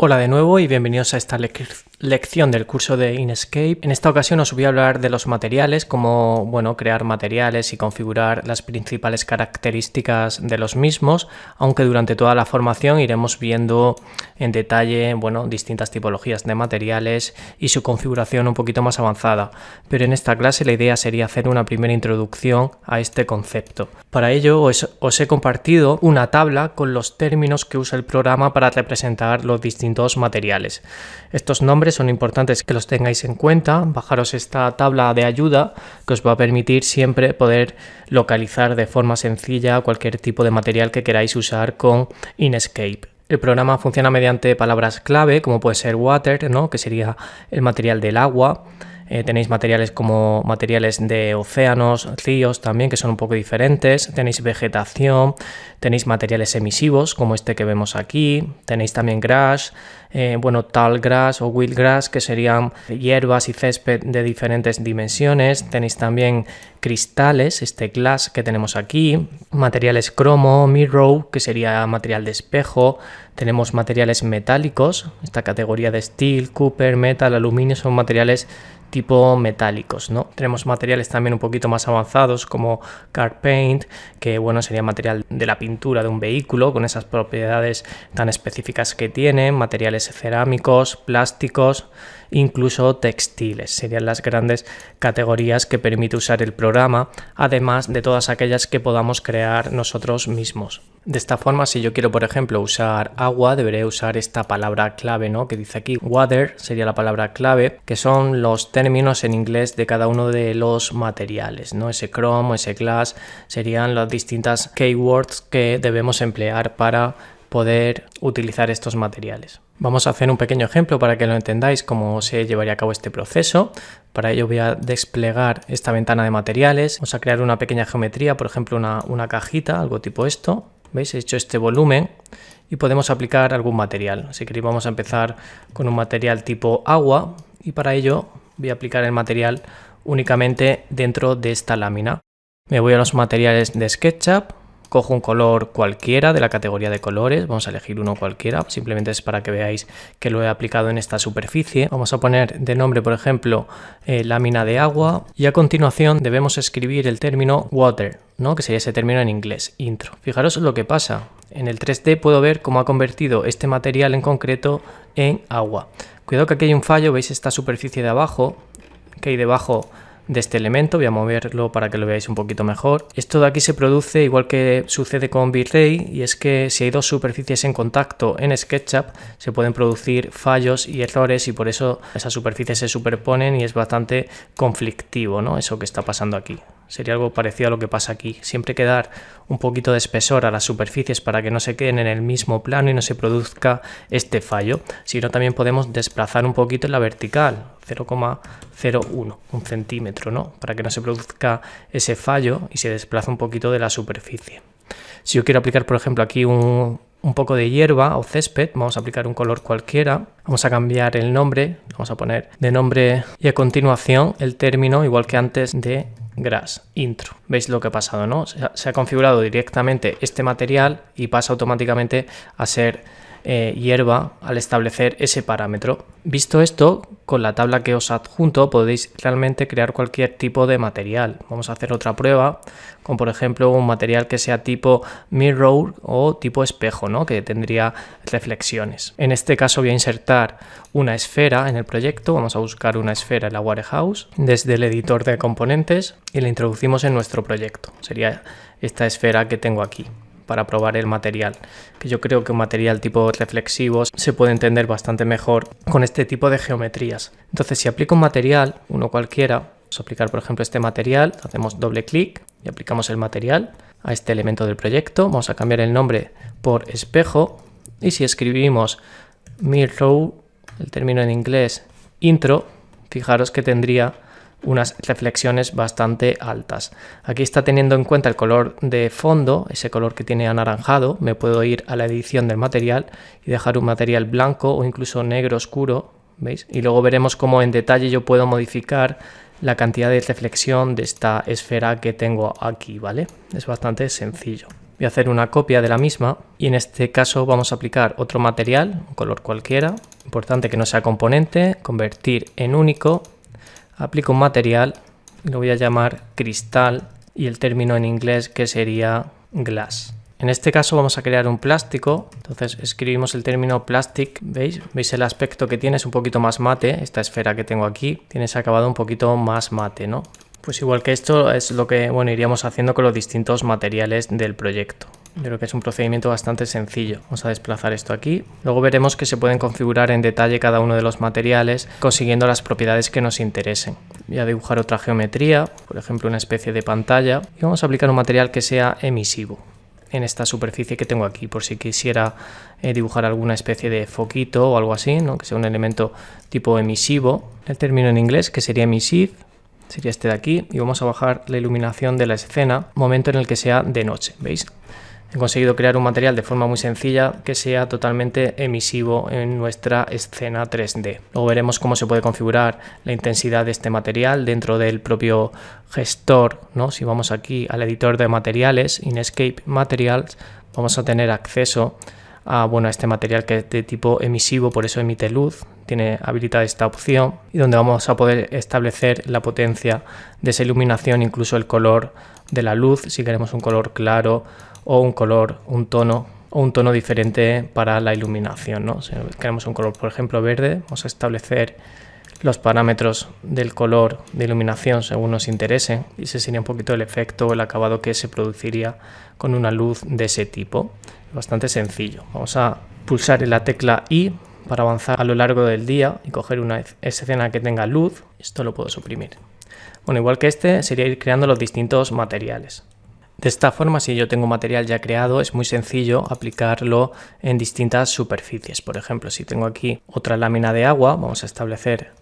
Hola de nuevo y bienvenidos a esta lección del curso de Inkscape. En esta ocasión os voy a hablar de los materiales, cómo crear materiales y configurar las principales características de los mismos, aunque durante toda la formación iremos viendo en detalle distintas tipologías de materiales y su configuración un poquito más avanzada. Pero en esta clase la idea sería hacer una primera introducción a este concepto. Para ello os he compartido una tabla con los términos que usa el programa para representar los distintos materiales. Estos nombres son importantes que los tengáis en cuenta. Bajaros esta tabla de ayuda que os va a permitir siempre poder localizar de forma sencilla cualquier tipo de material que queráis usar con Inkscape. El programa funciona mediante palabras clave, como puede ser water, que sería el material del agua. Tenéis materiales como materiales de océanos, ríos también, que son un poco diferentes. Tenéis vegetación, tenéis materiales emisivos como este que vemos aquí. Tenéis también grass, tall grass o wild grass, que serían hierbas y césped de diferentes dimensiones. Tenéis también cristales, este glass que tenemos aquí. Materiales cromo, mirror, que sería material de espejo. Tenemos materiales metálicos, esta categoría de steel, copper, metal, aluminio, son materiales tipo metálicos, Tenemos materiales también un poquito más avanzados como car paint, que sería material de la pintura de un vehículo con esas propiedades tan específicas que tiene, materiales cerámicos, plásticos, incluso textiles. Serían las grandes categorías que permite usar el programa, además de todas aquellas que podamos crear nosotros mismos. De esta forma, si yo quiero, por ejemplo, usar agua, deberé usar esta palabra clave, que dice aquí. Water sería la palabra clave, que son los términos en inglés de cada uno de los materiales, Ese chrome, ese glass, serían las distintas keywords que debemos emplear para poder utilizar estos materiales. Vamos a hacer un pequeño ejemplo para que lo entendáis cómo se llevaría a cabo este proceso. Para ello voy a desplegar esta ventana de materiales. Vamos a crear una pequeña geometría, por ejemplo una cajita, algo tipo esto. ¿Veis? He hecho este volumen y podemos aplicar algún material. Si queréis vamos a empezar con un material tipo agua y para ello voy a aplicar el material únicamente dentro de esta lámina. Me voy a los materiales de SketchUp, cojo un color cualquiera de la categoría de colores, vamos a elegir uno cualquiera, simplemente es para que veáis que lo he aplicado en esta superficie. Vamos a poner de nombre, por ejemplo, lámina de agua y a continuación debemos escribir el término water, que sería ese término en inglés, intro. Fijaros lo que pasa, en el 3D puedo ver cómo ha convertido este material en concreto en agua. Cuidado que aquí hay un fallo, veis esta superficie de abajo, que hay debajo de este elemento, voy a moverlo para que lo veáis un poquito mejor. Esto de aquí se produce igual que sucede con V-Ray, y es que si hay dos superficies en contacto en SketchUp se pueden producir fallos y errores y por eso esas superficies se superponen y es bastante conflictivo, eso que está pasando aquí. Sería algo parecido a lo que pasa aquí. Siempre hay que dar un poquito de espesor a las superficies para que no se queden en el mismo plano y no se produzca este fallo. Si no, también podemos desplazar un poquito en la vertical, 0,01, un centímetro, para que no se produzca ese fallo y se desplaza un poquito de la superficie. Si yo quiero aplicar, por ejemplo, aquí un poco de hierba o césped, vamos a aplicar un color cualquiera, vamos a cambiar el nombre, vamos a poner de nombre y a continuación el término, igual que antes, de grass, intro. ¿Veis lo que ha pasado, Se ha configurado directamente este material y pasa automáticamente a ser hierba al establecer ese parámetro. Visto esto, con la tabla que os adjunto podéis realmente crear cualquier tipo de material. Vamos a hacer otra prueba, como por ejemplo un material que sea tipo mirror o tipo espejo, que tendría reflexiones. En este caso voy a insertar una esfera en el proyecto. Vamos a buscar una esfera en la Warehouse desde el editor de componentes y la introducimos en nuestro proyecto. Sería esta esfera que tengo aquí, para probar el material, que yo creo que un material tipo reflexivos se puede entender bastante mejor con este tipo de geometrías. Entonces, si aplico un material, uno cualquiera, vamos a aplicar por ejemplo este material, hacemos doble clic y aplicamos el material a este elemento del proyecto. Vamos a cambiar el nombre por espejo y si escribimos mirror, el término en inglés intro, fijaros que tendría unas reflexiones bastante altas. Aquí está teniendo en cuenta el color de fondo, ese color que tiene anaranjado. Me puedo ir a la edición del material y dejar un material blanco o incluso negro oscuro, ¿veis? Y luego veremos cómo en detalle yo puedo modificar la cantidad de reflexión de esta esfera que tengo aquí, ¿vale? Es bastante sencillo. Voy a hacer una copia de la misma y en este caso vamos a aplicar otro material, un color cualquiera. Importante que no sea componente, convertir en único. Aplico un material y lo voy a llamar cristal y el término en inglés que sería glass. En este caso vamos a crear un plástico, entonces escribimos el término plastic, ¿veis? ¿Veis el aspecto que tiene? Es un poquito más mate, esta esfera que tengo aquí tiene ese acabado un poquito más mate, ¿no? Pues igual que esto es lo que iríamos haciendo con los distintos materiales del proyecto. Yo creo que es un procedimiento bastante sencillo. Vamos a desplazar esto aquí. Luego veremos que se pueden configurar en detalle cada uno de los materiales consiguiendo las propiedades que nos interesen. Voy a dibujar otra geometría, por ejemplo una especie de pantalla, y vamos a aplicar un material que sea emisivo en esta superficie que tengo aquí, por si quisiera dibujar alguna especie de foquito o algo así, ¿no? Que sea un elemento tipo emisivo. El término en inglés que sería emissive sería este de aquí, y vamos a bajar la iluminación de la escena momento en el que sea de noche, ¿veis? He conseguido crear un material de forma muy sencilla que sea totalmente emisivo en nuestra escena 3D. Luego veremos cómo se puede configurar la intensidad de este material dentro del propio gestor, ¿no? Si vamos aquí al editor de materiales, Inkscape Materials, vamos a tener acceso a este material que es de tipo emisivo, por eso emite luz. Tiene habilitada esta opción y donde vamos a poder establecer la potencia de esa iluminación, incluso el color de la luz, si queremos un color claro o un tono diferente para la iluminación, ¿no? Si queremos un color, por ejemplo, verde, vamos a establecer los parámetros del color de iluminación según nos interese, y ese sería un poquito el efecto o el acabado que se produciría con una luz de ese tipo. Bastante sencillo. Vamos a pulsar en la tecla I para avanzar a lo largo del día y coger una escena que tenga luz. Esto lo puedo suprimir. Bueno, igual que este sería ir creando los distintos materiales. De esta forma, si yo tengo un material ya creado, es muy sencillo aplicarlo en distintas superficies. Por ejemplo, si tengo aquí otra lámina de agua, vamos a establecer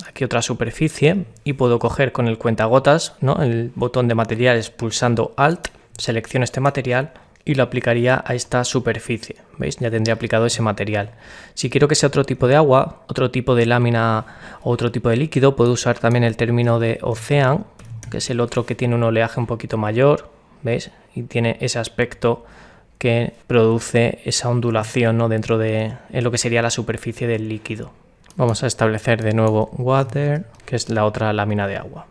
aquí otra superficie y puedo coger con el cuentagotas, ¿no? El botón de materiales pulsando Alt, selecciono este material y lo aplicaría a esta superficie. ¿Veis? Ya tendría aplicado ese material. Si quiero que sea otro tipo de agua, otro tipo de lámina o otro tipo de líquido, puedo usar también el término de ocean, que es el otro que tiene un oleaje un poquito mayor, ¿veis? Y tiene ese aspecto que produce esa ondulación, ¿no? Dentro de lo que sería la superficie del líquido. Vamos a establecer de nuevo water, que es la otra lámina de agua.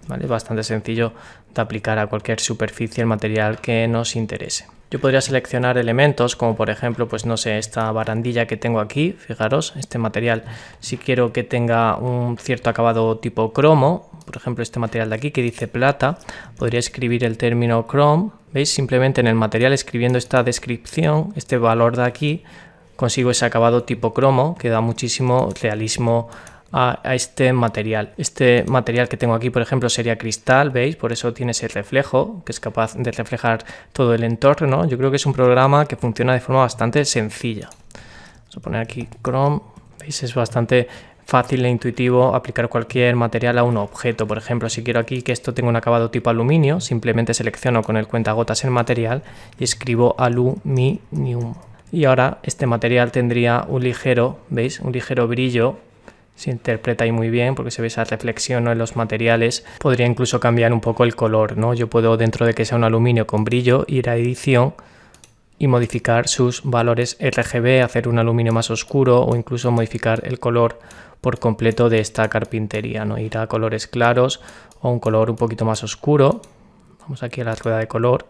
¿Vale? Bastante sencillo de aplicar a cualquier superficie el material que nos interese. Yo podría seleccionar elementos como por ejemplo, pues no sé, esta barandilla que tengo aquí, fijaros, este material, si quiero que tenga un cierto acabado tipo cromo, por ejemplo este material de aquí que dice plata, podría escribir el término chrome, ¿veis? Simplemente en el material escribiendo esta descripción, este valor de aquí, consigo ese acabado tipo cromo que da muchísimo realismo a este material. Este material que tengo aquí, por ejemplo, sería cristal, ¿veis? Por eso tiene ese reflejo, que es capaz de reflejar todo el entorno. Yo creo que es un programa que funciona de forma bastante sencilla. Vamos a poner aquí Chrome, ¿veis? Es bastante fácil e intuitivo aplicar cualquier material a un objeto. Por ejemplo, si quiero aquí que esto tenga un acabado tipo aluminio, simplemente selecciono con el cuentagotas el material y escribo aluminium. Y ahora este material tendría un ligero, ¿veis? Un ligero brillo. Se interpreta ahí muy bien porque se ve esa reflexión, ¿no? En los materiales. Podría incluso cambiar un poco el color, ¿no? Yo puedo, dentro de que sea un aluminio con brillo, ir a edición y modificar sus valores RGB, hacer un aluminio más oscuro o incluso modificar el color por completo de esta carpintería, ¿no? Ir a colores claros o un color un poquito más oscuro. Vamos aquí a la rueda de color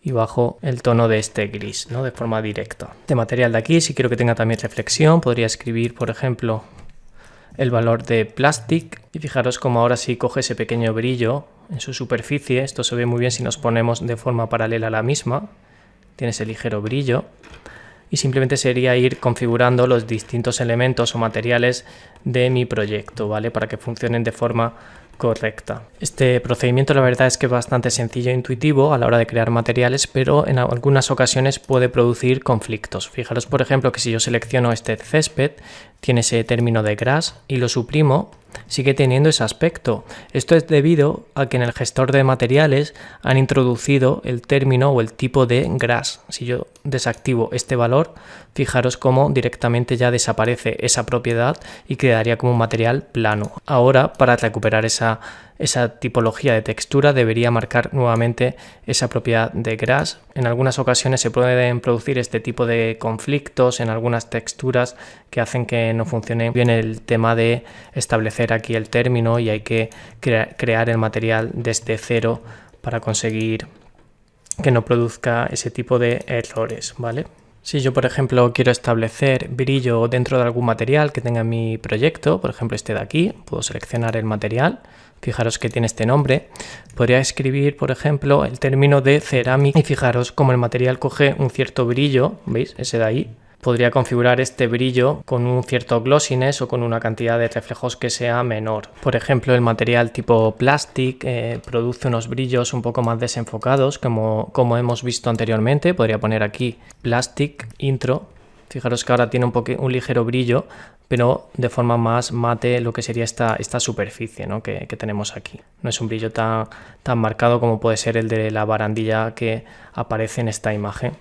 y bajo el tono de este gris, ¿no? De forma directa. Este material de aquí, si quiero que tenga también reflexión, podría escribir, por ejemplo, el valor de plastic y fijaros como ahora sí coge ese pequeño brillo en su superficie. Esto se ve muy bien si nos ponemos de forma paralela a la misma, tiene ese ligero brillo y simplemente sería ir configurando los distintos elementos o materiales de mi proyecto, ¿vale? Para que funcionen de forma correcta. Este procedimiento la verdad es que es bastante sencillo e intuitivo a la hora de crear materiales, pero en algunas ocasiones puede producir conflictos. Fijaros por ejemplo que si yo selecciono este césped, tiene ese término de grass y lo suprimo, sigue teniendo ese aspecto. Esto es debido a que en el gestor de materiales han introducido el término o el tipo de grass. Si yo desactivo este valor, fijaros cómo directamente ya desaparece esa propiedad y quedaría como un material plano. Ahora, para recuperar esa esa tipología de textura debería marcar nuevamente esa propiedad de grass. En algunas ocasiones se pueden producir este tipo de conflictos en algunas texturas que hacen que no funcione bien el tema de establecer aquí el término, y hay que crear el material desde cero para conseguir que no produzca ese tipo de errores, ¿vale? Si yo, por ejemplo, quiero establecer brillo dentro de algún material que tenga en mi proyecto, por ejemplo este de aquí, puedo seleccionar el material, fijaros que tiene este nombre, podría escribir, por ejemplo, el término de cerámica y fijaros cómo el material coge un cierto brillo, ¿veis? Ese de ahí. Podría configurar este brillo con un cierto glossiness o con una cantidad de reflejos que sea menor. Por ejemplo, el material tipo plastic produce unos brillos un poco más desenfocados, como hemos visto anteriormente. Podría poner aquí plastic intro. Fijaros que ahora tiene un ligero brillo, pero de forma más mate lo que sería esta superficie, ¿no? que tenemos aquí. No es un brillo tan marcado como puede ser el de la barandilla que aparece en esta imagen.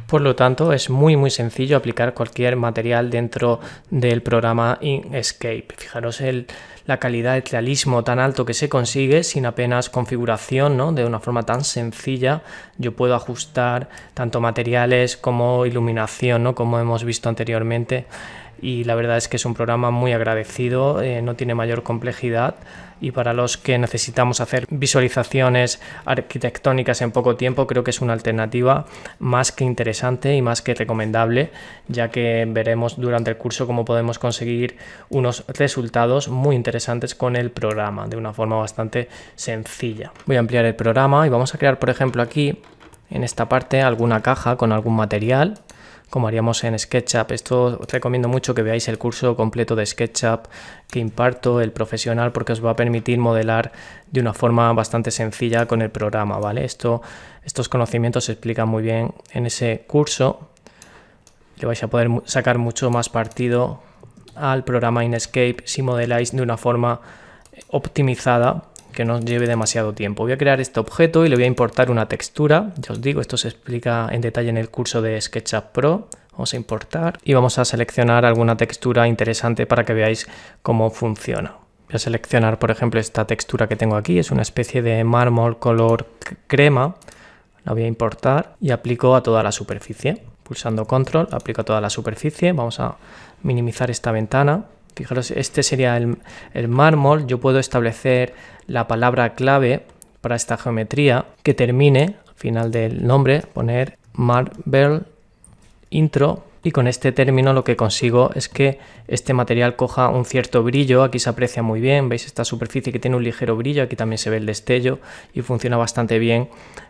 Por lo tanto, es muy sencillo aplicar cualquier material dentro del programa Inkscape. Fijaros la calidad de realismo tan alto que se consigue sin apenas configuración, ¿no? De una forma tan sencilla yo puedo ajustar tanto materiales como iluminación, ¿no? Como hemos visto anteriormente. Y la verdad es que es un programa muy agradecido, no tiene mayor complejidad, y para los que necesitamos hacer visualizaciones arquitectónicas en poco tiempo, creo que es una alternativa más que interesante y más que recomendable, ya que veremos durante el curso cómo podemos conseguir unos resultados muy interesantes con el programa de una forma bastante sencilla. Voy a ampliar el programa y vamos a crear, por ejemplo, aquí en esta parte alguna caja con algún material, como haríamos en SketchUp. Esto os recomiendo mucho que veáis el curso completo de SketchUp que imparto, el profesional, porque os va a permitir modelar de una forma bastante sencilla con el programa, ¿vale? Estos conocimientos se explican muy bien en ese curso. Le vais a poder sacar mucho más partido al programa Inkscape si modeláis de una forma optimizada, que no os lleve demasiado tiempo. Voy a crear este objeto y le voy a importar una textura. Ya os digo, esto se explica en detalle en el curso de SketchUp Pro. Vamos a importar y vamos a seleccionar alguna textura interesante para que veáis cómo funciona. Voy a seleccionar, por ejemplo, esta textura que tengo aquí. Es una especie de mármol color crema. La voy a importar y aplico a toda la superficie. Pulsando Control, aplico a toda la superficie. Vamos a minimizar esta ventana. Fijaros, este sería el mármol. Yo puedo establecer la palabra clave para esta geometría que termine al final del nombre, poner Marble Intro, y con este término lo que consigo es que este material coja un cierto brillo. Aquí se aprecia muy bien, veis esta superficie que tiene un ligero brillo, aquí también se ve el destello y funciona bastante bien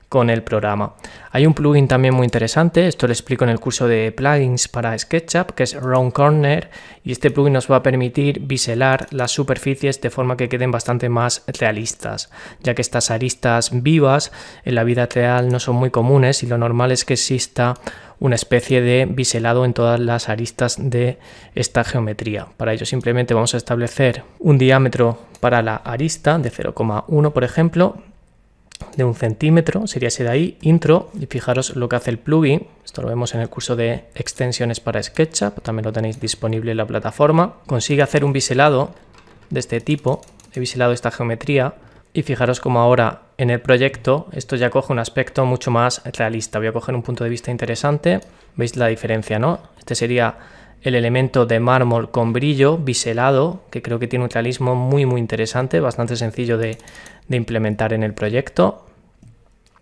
con el programa. Hay un plugin también muy interesante, esto lo explico en el curso de plugins para SketchUp, que es Round Corner, y este plugin nos va a permitir biselar las superficies de forma que queden bastante más realistas, ya que estas aristas vivas en la vida real no son muy comunes y lo normal es que exista una especie de biselado en todas las aristas de esta geometría. Para ello simplemente vamos a establecer un diámetro para la arista de 0,1, por ejemplo, de 1 centímetro, sería ese de ahí, intro, y fijaros lo que hace el plugin. Esto lo vemos en el curso de extensiones para SketchUp, también lo tenéis disponible en la plataforma. Consigue hacer un biselado de este tipo, he biselado esta geometría, y fijaros como ahora en el proyecto esto ya coge un aspecto mucho más realista. Voy a coger un punto de vista interesante, veis la diferencia, ¿no? Este sería el elemento de mármol con brillo biselado, que creo que tiene un realismo muy interesante, bastante sencillo de implementar en el proyecto.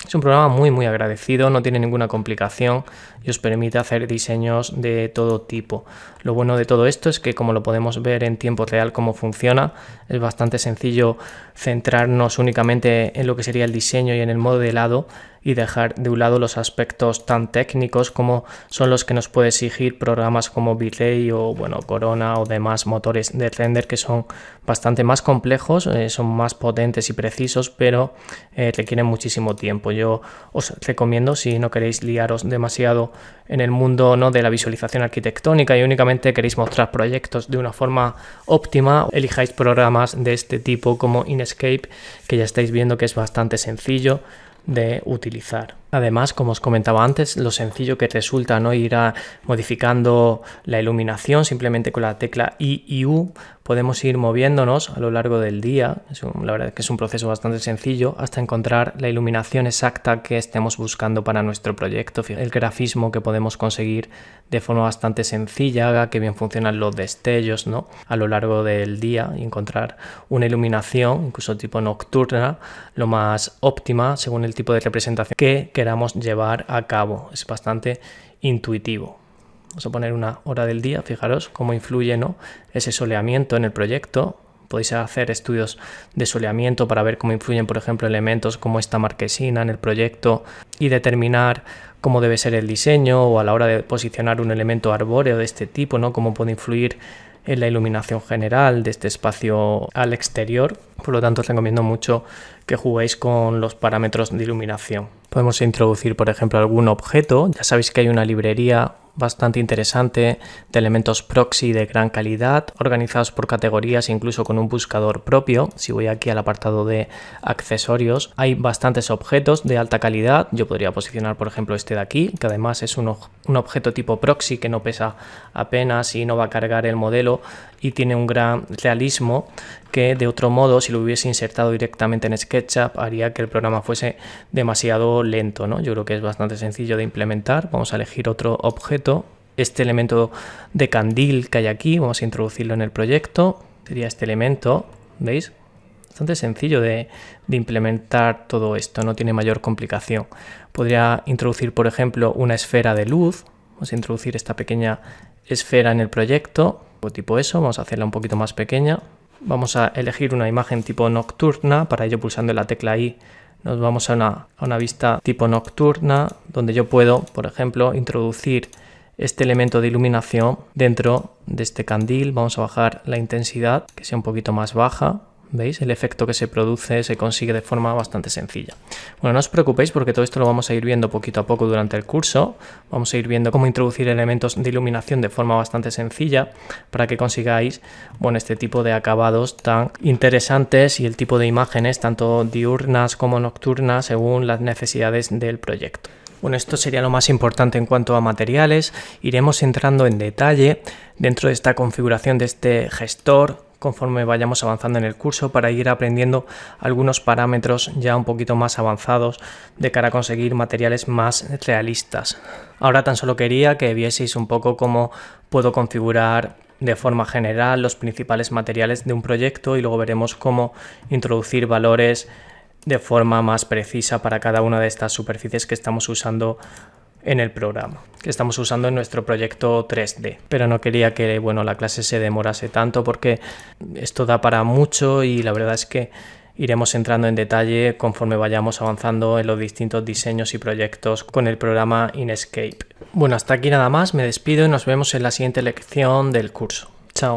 Es un programa muy agradecido, no tiene ninguna complicación y os permite hacer diseños de todo tipo. Lo bueno de todo esto es que, como lo podemos ver en tiempo real cómo funciona, es bastante sencillo centrarnos únicamente en lo que sería el diseño y en el modelado y dejar de un lado los aspectos tan técnicos como son los que nos puede exigir programas como V-Ray o Corona o demás motores de render, que son bastante más complejos, son más potentes y precisos, pero requieren muchísimo tiempo. Yo os recomiendo, si no queréis liaros demasiado en el mundo, ¿no?, de la visualización arquitectónica y únicamente queréis mostrar proyectos de una forma óptima, elijáis programas de este tipo como Inkscape, que ya estáis viendo que es bastante sencillo de utilizar. Además, como os comentaba antes, lo sencillo que resulta, ¿no? Ir modificando la iluminación simplemente con la tecla I y U. Podemos ir moviéndonos a lo largo del día. La verdad es que es un proceso bastante sencillo hasta encontrar la iluminación exacta que estemos buscando para nuestro proyecto. El grafismo que podemos conseguir de forma bastante sencilla, haga que bien funcionan los destellos, ¿no? A lo largo del día y encontrar una iluminación, incluso tipo nocturna, lo más óptima según el tipo de representación que queramos llevar a cabo. Es bastante intuitivo. Vamos a poner una hora del día, fijaros cómo influye, ¿no? Ese soleamiento en el proyecto. Podéis hacer estudios de soleamiento para ver cómo influyen, por ejemplo, elementos como esta marquesina en el proyecto y determinar cómo debe ser el diseño, o a la hora de posicionar un elemento arbóreo de este tipo, ¿no? Cómo puede influir en la iluminación general de este espacio al exterior. Por lo tanto, os recomiendo mucho que juguéis con los parámetros de iluminación. Podemos introducir, por ejemplo, algún objeto. Ya sabéis que hay una librería bastante interesante de elementos proxy de gran calidad, organizados por categorías, incluso con un buscador propio. Si voy aquí al apartado de accesorios, hay bastantes objetos de alta calidad. Yo podría posicionar, por ejemplo, este de aquí, que además es un objeto tipo proxy que no pesa apenas y no va a cargar el modelo y tiene un gran realismo que de otro modo, si lo hubiese insertado directamente en SketchUp, haría que el programa fuese demasiado lento, ¿no? Yo creo que es bastante sencillo de implementar. Vamos a elegir otro objeto. Este elemento de candil que hay aquí, vamos a introducirlo en el proyecto. Sería este elemento, ¿veis? Bastante sencillo de implementar todo esto, no tiene mayor complicación. Podría introducir, por ejemplo, una esfera de luz. Vamos a introducir esta pequeña esfera en el proyecto, tipo eso. Vamos a hacerla un poquito más pequeña. Vamos a elegir una imagen tipo nocturna. Para ello, pulsando la tecla I, nos vamos a una vista tipo nocturna, donde yo puedo, por ejemplo, introducir este elemento de iluminación dentro de este candil. Vamos a bajar la intensidad, que sea un poquito más baja. ¿Veis? El efecto que se produce se consigue de forma bastante sencilla. Bueno, no os preocupéis porque todo esto lo vamos a ir viendo poquito a poco durante el curso. Vamos a ir viendo cómo introducir elementos de iluminación de forma bastante sencilla para que consigáis, bueno, este tipo de acabados tan interesantes y el tipo de imágenes, tanto diurnas como nocturnas, según las necesidades del proyecto. Bueno, esto sería lo más importante en cuanto a materiales. Iremos entrando en detalle dentro de esta configuración de este gestor conforme vayamos avanzando en el curso, para ir aprendiendo algunos parámetros ya un poquito más avanzados de cara a conseguir materiales más realistas. Ahora tan solo quería que vieseis un poco cómo puedo configurar de forma general los principales materiales de un proyecto y luego veremos cómo introducir valores de forma más precisa para cada una de estas superficies que estamos usando en el programa, que estamos usando en nuestro proyecto 3D. Pero no quería que, bueno, la clase se demorase tanto porque esto da para mucho y la verdad es que iremos entrando en detalle conforme vayamos avanzando en los distintos diseños y proyectos con el programa Inkscape. Bueno, hasta aquí nada más, me despido y nos vemos en la siguiente lección del curso. Chao.